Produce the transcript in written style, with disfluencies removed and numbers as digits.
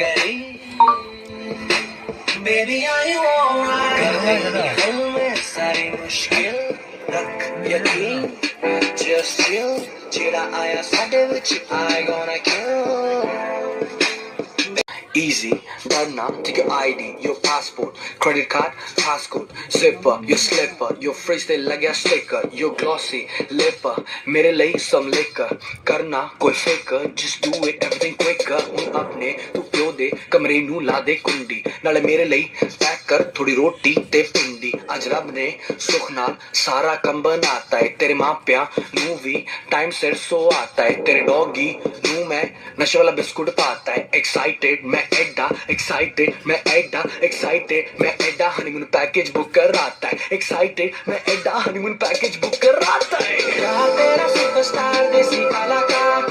गई baby I दिल में सारी मुश्किल रख यकीन just chill जेड़ा आया साडे विच I gonna kill easy डरना take your ID your passport credit card passcode zipper your slipper your fridge ते लग्या sticker your glossy lipper मेरे लिए some liquor करना कोई फिकर just do it everything quicker ਹੁਣ अपने तू प्यो दे कमरे नू ला दे कुंडी नाले मेरे लिए पैक कर थोड़ी रोटी ते पिंडी अज रब ने सुख नाल सारा कम बनाता है तेरे माँ प्या नू भी टाइम सिर सो आता है तेरे डॉगी नू मैं नशे वाला बिस्कुट पाता है एक्साइटेड मैं एडा एक्साइटेड मैं एडा एक्साइटेड मैं एडा हनीमून पैकेज बुक कर आता है एक्साइटेड मैं एडा हनीमून पैकेज बुक कर आता है तेरा सुपरस्टार देसी कलाकार